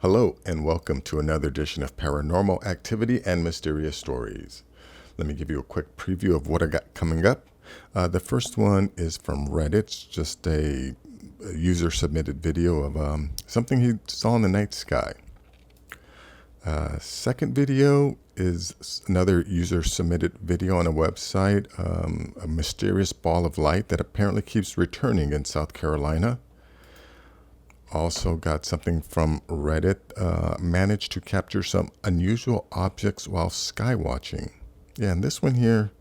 Hello and welcome to another edition of Paranormal Activity and Mysterious Stories. Let me give you a quick preview of what I got coming up. The first one is from Reddit. It's just a user-submitted video of something he saw in the night sky. Second video is another user-submitted video on a website, a mysterious ball of light that apparently keeps returning in South Carolina. Also got something from Reddit, managed to capture some unusual objects while sky watching. Yeah, and this one here,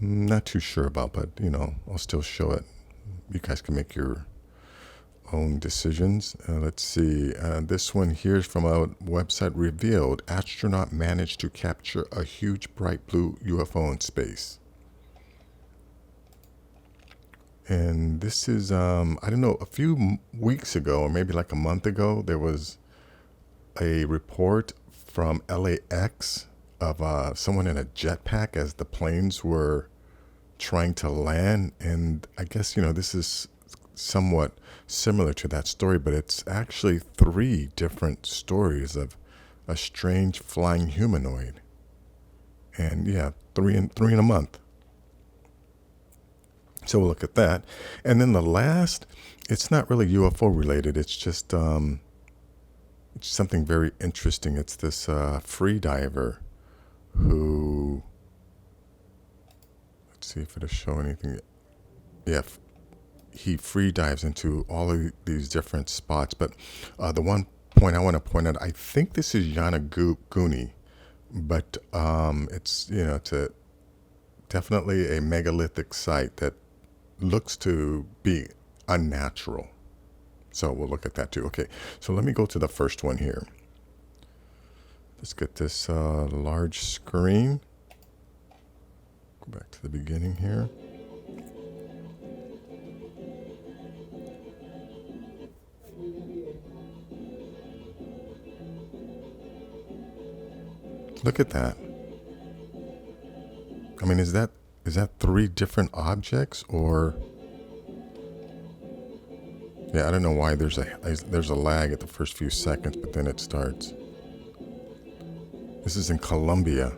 not too sure about, but I'll still show it. You guys can make your own decisions. Let's see, this one here is from a website revealed. Astronaut managed to capture a huge bright blue UFO in space. And this is, I don't know, a few weeks ago, or maybe like a month ago, there was a report from LAX of someone in a jetpack as the planes were trying to land. And I guess, this is somewhat similar to that story, but it's actually three different stories of a strange flying humanoid. And yeah, three in a month. So we'll look at that. And then the last, it's not really UFO related. It's just it's something very interesting. It's this free diver who, let's see if it'll show anything. Yeah, he free dives into all of these different spots. But the one point I want to point out, I think this is Yanaguni, but it's, it's definitely a megalithic site that looks to be unnatural. So we'll look at that too. Okay, so let me go to the first one here. Let's get this large screen. Go back to the beginning here. Look at that. I mean, is that three different objects, or yeah, I don't know why there's a lag at the first few seconds, but then it starts. This is in Colombia.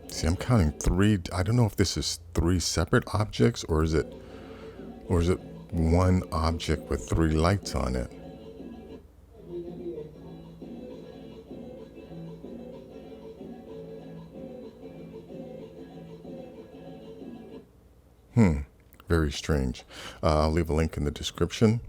See, I'm counting three. I don't know if this is three separate objects, or is it one object with three lights on it. Very strange. I'll leave a link in the description.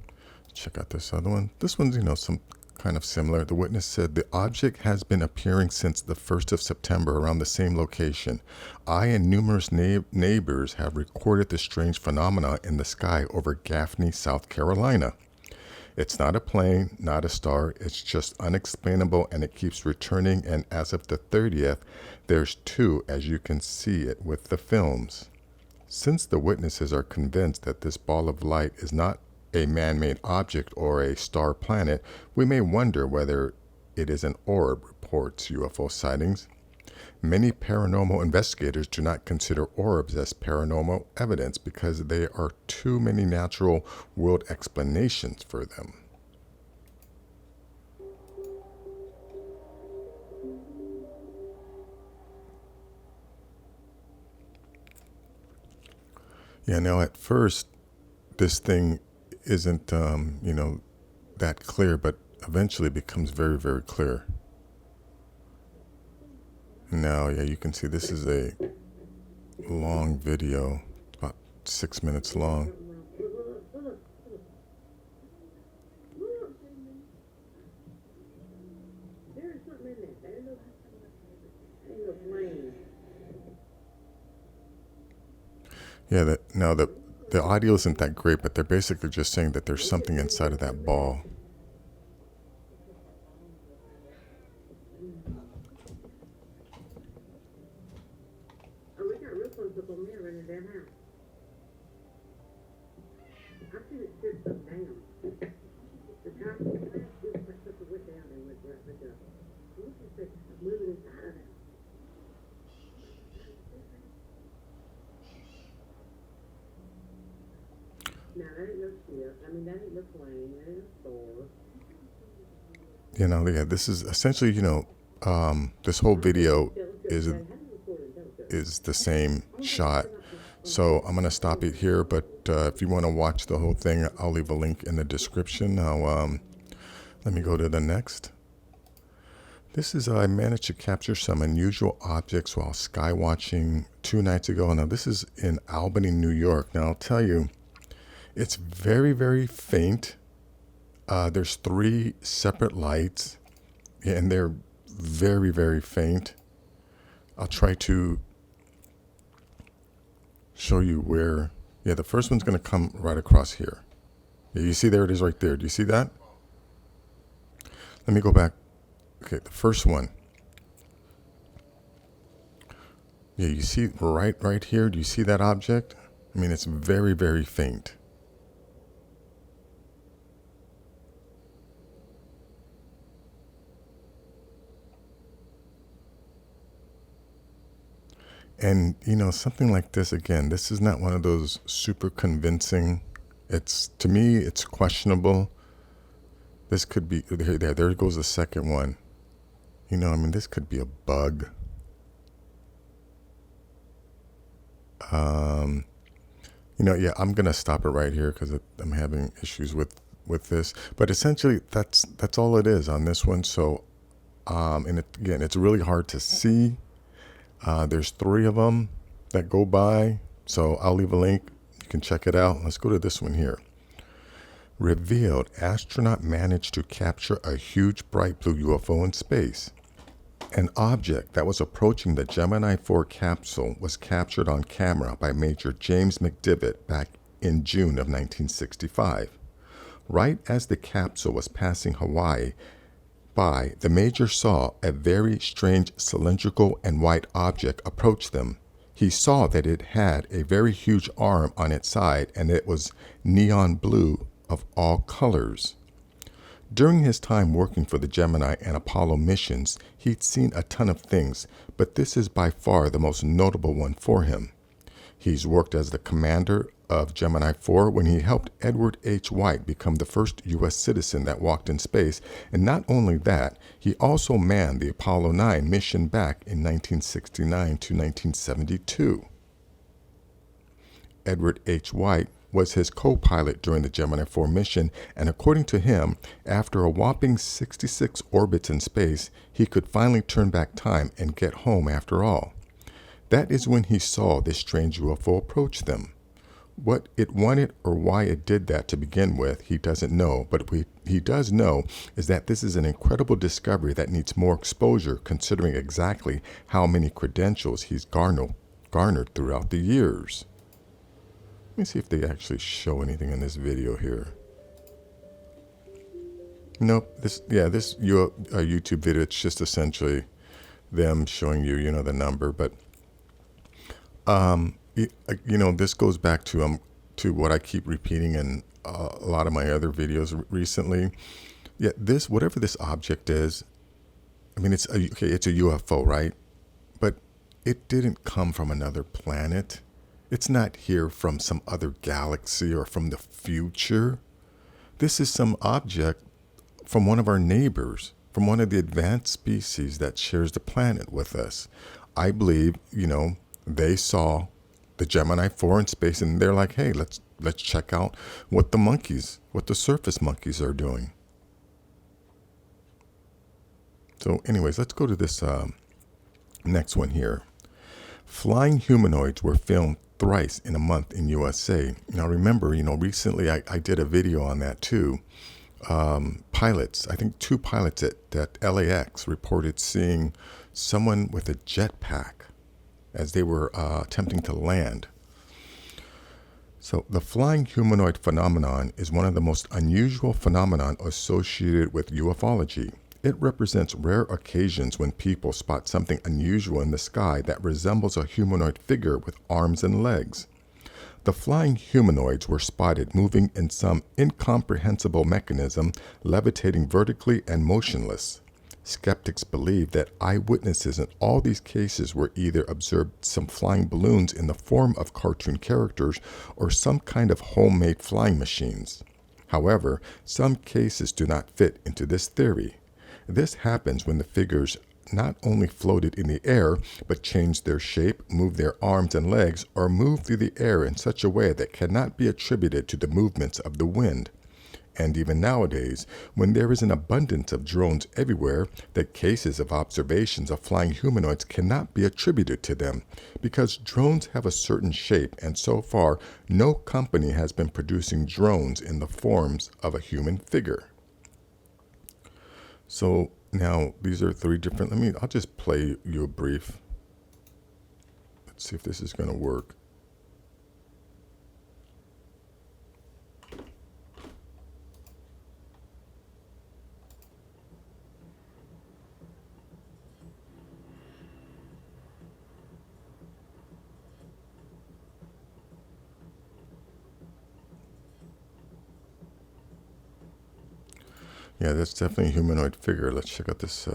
Check out this other one. This one's, some kind of similar. The witness said the object has been appearing since the 1st of September around the same location. I and numerous neighbors have recorded the strange phenomena in the sky over Gaffney, South Carolina. It's not a plane, not a star. It's just unexplainable, and it keeps returning. And as of the 30th, there's two, as you can see it with the films. Since the witnesses are convinced that this ball of light is not a man-made object or a star planet, we may wonder whether it is an orb, reports UFO sightings. Many paranormal investigators do not consider orbs as paranormal evidence because there are too many natural world explanations for them. Yeah, now at first, this thing isn't, that clear, but eventually becomes very, very clear. Now, yeah, you can see this is a long video, about 6 minutes long. Yeah, now the audio isn't that great, but they're basically just saying that there's something inside of that ball. Now that ain't no ship. I mean, that ain't no plane. That ain't a store. You know, yeah, this is essentially, this whole video is the same shot. So I'm gonna stop it here. But if you want to watch the whole thing, I'll leave a link in the description. Now, let me go to the next. This is, I managed to capture some unusual objects while sky watching 2 nights ago. Now, this is in Albany, New York. Now, I'll tell you, it's very, very faint. There's 3 separate lights, and they're very, very faint. I'll try to show you where. Yeah, the first one's going to come right across here. Yeah, you see, there it is right there. Do you see that? Let me go back. Okay, the first one. Yeah, you see right here. Do you see that object? I mean, it's very, very faint. And, something like this, again, this is not one of those super convincing. To me, it's questionable. This could be, there goes the second one. I mean, this could be a bug. Yeah, I'm going to stop it right here because I'm having issues with this. But essentially, that's all it is on this one. So, and again, it's really hard to see. There's 3 of them that go by. So I'll leave a link. You can check it out. Let's go to this one here. Revealed, astronaut managed to capture a huge bright blue UFO in space. An object that was approaching the Gemini 4 capsule was captured on camera by Major James McDivitt back in June of 1965. Right as the capsule was passing Hawaii by, the Major saw a very strange cylindrical and white object approach them. He saw that it had a very huge arm on its side and it was neon blue of all colors. During his time working for the Gemini and Apollo missions, he'd seen a ton of things, but this is by far the most notable one for him. He's worked as the commander of Gemini 4 when he helped Edward H. White become the first U.S. citizen that walked in space, and not only that, he also manned the Apollo 9 mission back in 1969 to 1972. Edward H. White was his co-pilot during the Gemini 4 mission, and according to him, after a whopping 66 orbits in space, he could finally turn back time and get home after all. That is when he saw this strange UFO approach them. What it wanted or why it did that to begin with, he doesn't know, but what he does know is that this is an incredible discovery that needs more exposure considering exactly how many credentials he's garnered throughout the years. Let me see if they actually show anything in this video here. Nope. This YouTube video, it's just essentially them showing you, the number. But, this goes back to what I keep repeating in a lot of my other videos recently. Yeah, whatever this object is, I mean, it's a UFO, right? But it didn't come from another planet. It's not here from some other galaxy or from the future. This is some object from one of our neighbors, from one of the advanced species that shares the planet with us. I believe, they saw the Gemini 4 in space and they're like, hey, let's check out what the surface monkeys are doing. So anyways, let's go to this next one here. Flying humanoids were filmed thrice in a month in USA. Now remember, recently I did a video on that too. Pilots, I think 2 pilots at LAX reported seeing someone with a jetpack as they were attempting to land. So the flying humanoid phenomenon is one of the most unusual phenomenon associated with ufology. It represents rare occasions when people spot something unusual in the sky that resembles a humanoid figure with arms and legs. The flying humanoids were spotted moving in some incomprehensible mechanism, levitating vertically and motionless. Skeptics believe that eyewitnesses in all these cases were either observed some flying balloons in the form of cartoon characters or some kind of homemade flying machines. However, some cases do not fit into this theory. This happens when the figures not only floated in the air, but changed their shape, moved their arms and legs, or moved through the air in such a way that cannot be attributed to the movements of the wind. And even nowadays, when there is an abundance of drones everywhere, the cases of observations of flying humanoids cannot be attributed to them, because drones have a certain shape, and so far, no company has been producing drones in the forms of a human figure. So now these are three different, I'll just play you a brief. Let's see if this is going to work. Yeah, that's definitely a humanoid figure. Let's check out this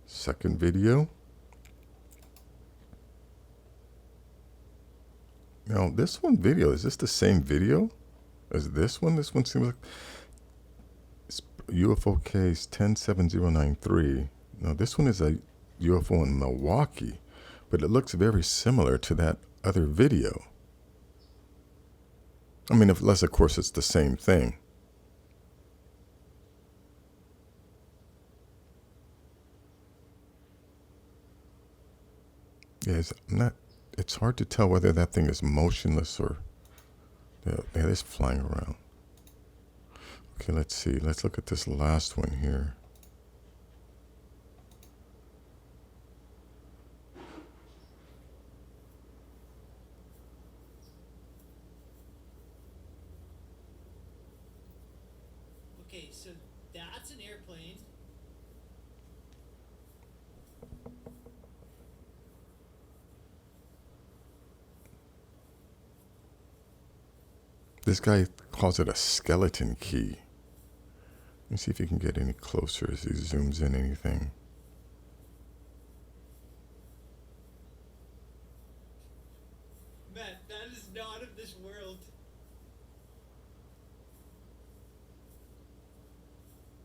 second video. Now, this one video, is this the same video as this one? This one seems like UFO case 107093. Now, this one is a UFO in Milwaukee, but it looks very similar to that other video. I mean, unless, of course, it's the same thing. Yeah, it's hard to tell whether that thing is motionless or, yeah, it's flying around. Okay, let's see. Let's look at this last one here. Okay, so that's an airplane. This guy calls it a skeleton key. Let me see if you can get any closer as he zooms in anything. Matt, that is not of this world.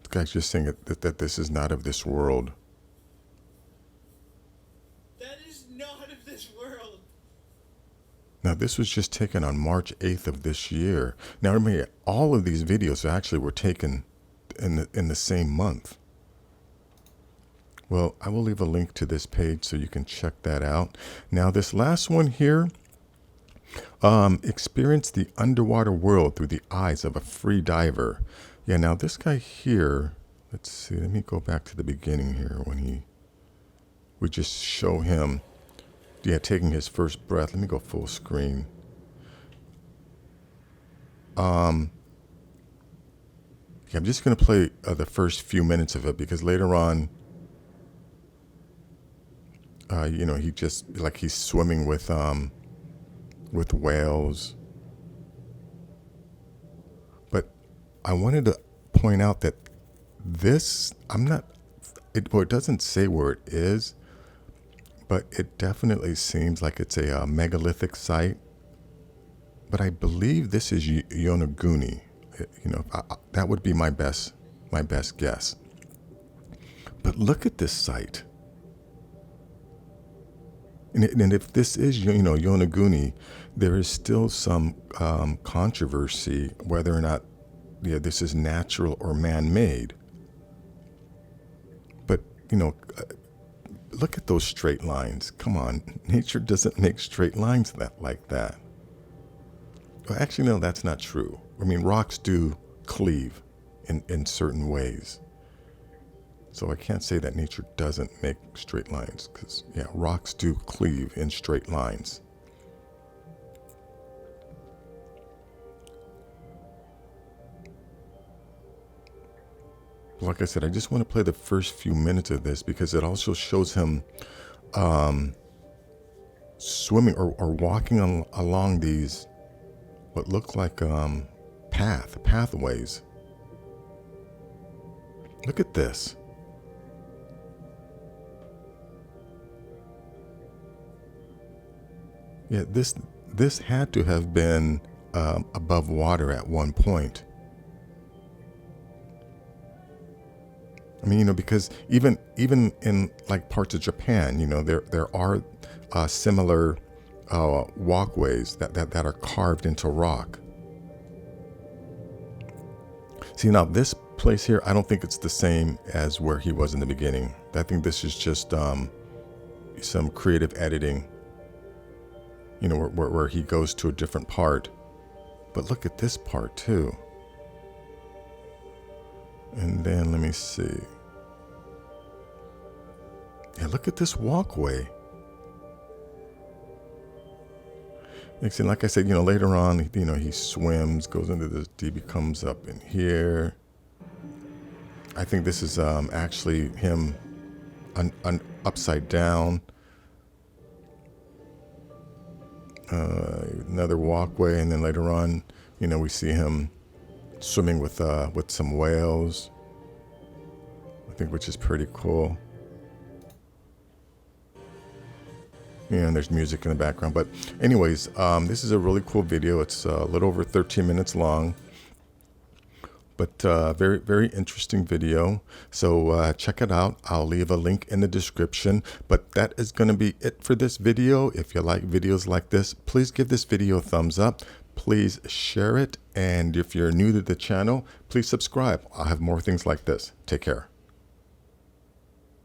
The guy's just saying that this is not of this world. That is not of this world. Now, this was just taken on March 8th of this year. Now, remember, all of these videos actually were taken in the same month. Well, I will leave a link to this page so you can check that out. Now, this last one here, experience the underwater world through the eyes of a free diver. Yeah, now this guy here, let's see, let me go back to the beginning here when we just show him, yeah, taking his first breath. Let me go full screen. Yeah, I'm just going to play the first few minutes of it because later on, he just, like, he's swimming with whales. But I wanted to point out that this, it doesn't say where it is, but it definitely seems like it's a megalithic site. But I believe this is Yonaguni. That would be my best guess. But look at this site. And if this is, Yonaguni, there is still some controversy whether or not, this is natural or man-made. But, look at those straight lines. Come on, nature doesn't make straight lines like that. Well, actually, no, that's not true. I mean, rocks do cleave in certain ways. So I can't say that nature doesn't make straight lines because, yeah, rocks do cleave in straight lines. Like I said, I just want to play the first few minutes of this because it also shows him swimming or walking along these what look like pathways. Look at this. Yeah, this had to have been above water at one point. I mean, because even in like parts of Japan, there are similar walkways that are carved into rock. See, now this place here, I don't think it's the same as where he was in the beginning. I think this is just some creative editing, where he goes to a different part. But look at this part too. And then let me see. Yeah, look at this walkway. Like I said, later on, he swims, goes into this deep, he comes up in here. I think this is actually him upside down. Another walkway, and then later on, we see him swimming with some whales. I think, which is pretty cool. And there's music in the background. But anyways, this is a really cool video. It's a little over 13 minutes long, but very, very interesting video. So check it out. I'll leave a link in the description. But that is going to be it for this video. If you like videos like this, please give this video a thumbs up. Please share it. And if you're new to the channel, please subscribe. I'll have more things like this. Take care.